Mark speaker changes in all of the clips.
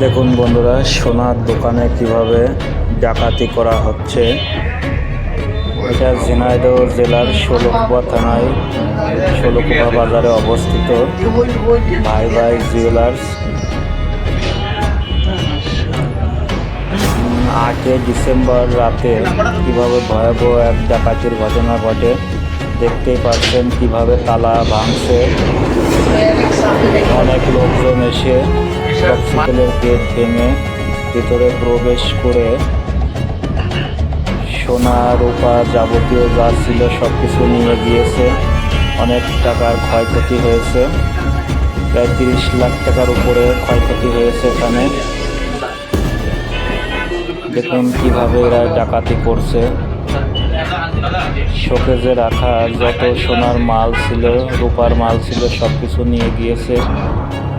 Speaker 1: দেখুন বন্ধুরা, সোনার দোকানে কিভাবে ডাকাতি করা হচ্ছে। এটা ঝিনাইদহ জেলার ষোলকুপা থানায় ষোলকুপা বাজারে অবস্থিত ভাই ভাই জুয়েলার্স। 8 ডিসেম্বর রাতে কিভাবে ভয়াবহ এক ডাকাতির ঘটনা ঘটে দেখতেই পাচ্ছেন। কিভাবে তালা ভাঙছে, অনেক লোকজন এসে অক্সিজেনের গেট ভেঙে ভিতরে প্রবেশ করে সোনা রূপা যাবতীয় যা ছিল সব কিছু নিয়ে গিয়েছে। অনেক টাকার ক্ষয়ক্ষতি হয়েছে, প্রায় 30 লাখ টাকার উপরে ক্ষয়ক্ষতি হয়েছে এখানে। দেখুন কিভাবে এরা ডাকাতি করছে। শোকেজে রাখা যত সোনার মাল ছিল, রূপার মাল ছিল, সব কিছু নিয়ে গিয়েছে।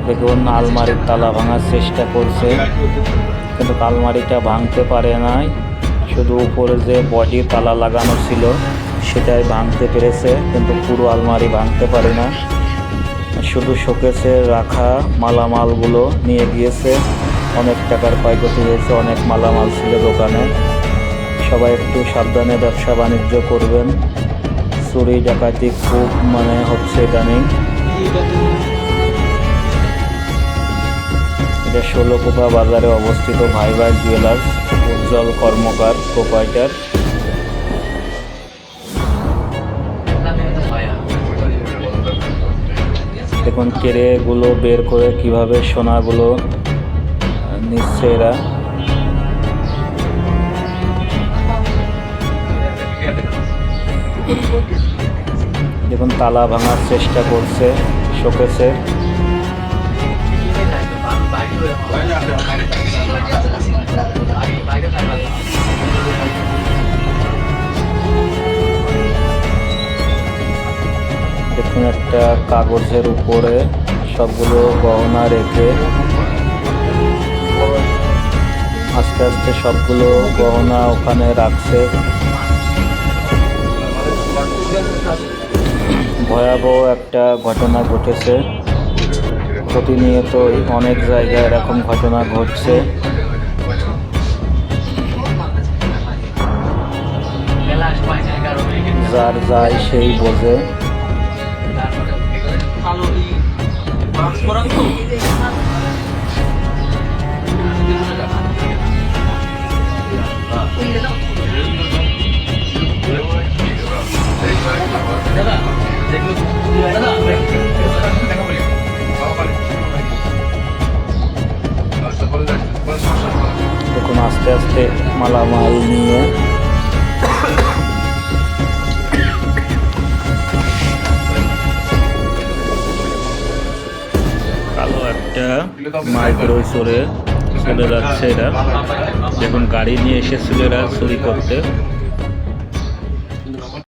Speaker 1: দেখুন আলমারির তালা ভাঙার চেষ্টা করছে, কিন্তু আলমারিটা ভাঙতে পারে নাই। শুধু উপরে যে বডি তালা লাগানো ছিল সেটাই ভাঙতে পেরেছে, কিন্তু পুরো আলমারি ভাঙতে পারে না। শুধু শোকেসে রাখা মালামালগুলো নিয়ে গিয়েছে। অনেক টাকার ক্ষয়ক্ষতি হয়েছে, অনেক মালামাল ছিল দোকানে। সবাই একটু সাবধানে ব্যবসা বাণিজ্য করবেন। চুরি ডাকাতি খুব হচ্ছে ইদানিং। এটা ষোলকুপা বাজারে অবস্থিত ভাই ভাই জুয়েলার্স, উজ্জ্বল কর্মকার প্রোপাইটার। দেখুন কেড়েগুলো বের করে কিভাবে সোনাগুলো নিচ্ছে এরা। দেখুন তালা ভাঙার চেষ্টা করছে শোকেসের। দেখুন একটা কাগজের উপরে সবগুলো গহনা রেখে আস্তে আস্তে সবগুলো গহনা ওখানে রাখছে। ভয়াবহ একটা ঘটনা ঘটেছে। প্রতিনিয়তই অনেক জায়গায় এরকম ঘটনা ঘটছে। যার যায় সেই বোঝে। দেখুন আস্তে আস্তে মালামাল নিয়ে কালো একটা মাইক্রো চড়ে চলে যাচ্ছে এরা। দেখুন গাড়ি নিয়ে এসেছিল এরা চুরি করতে।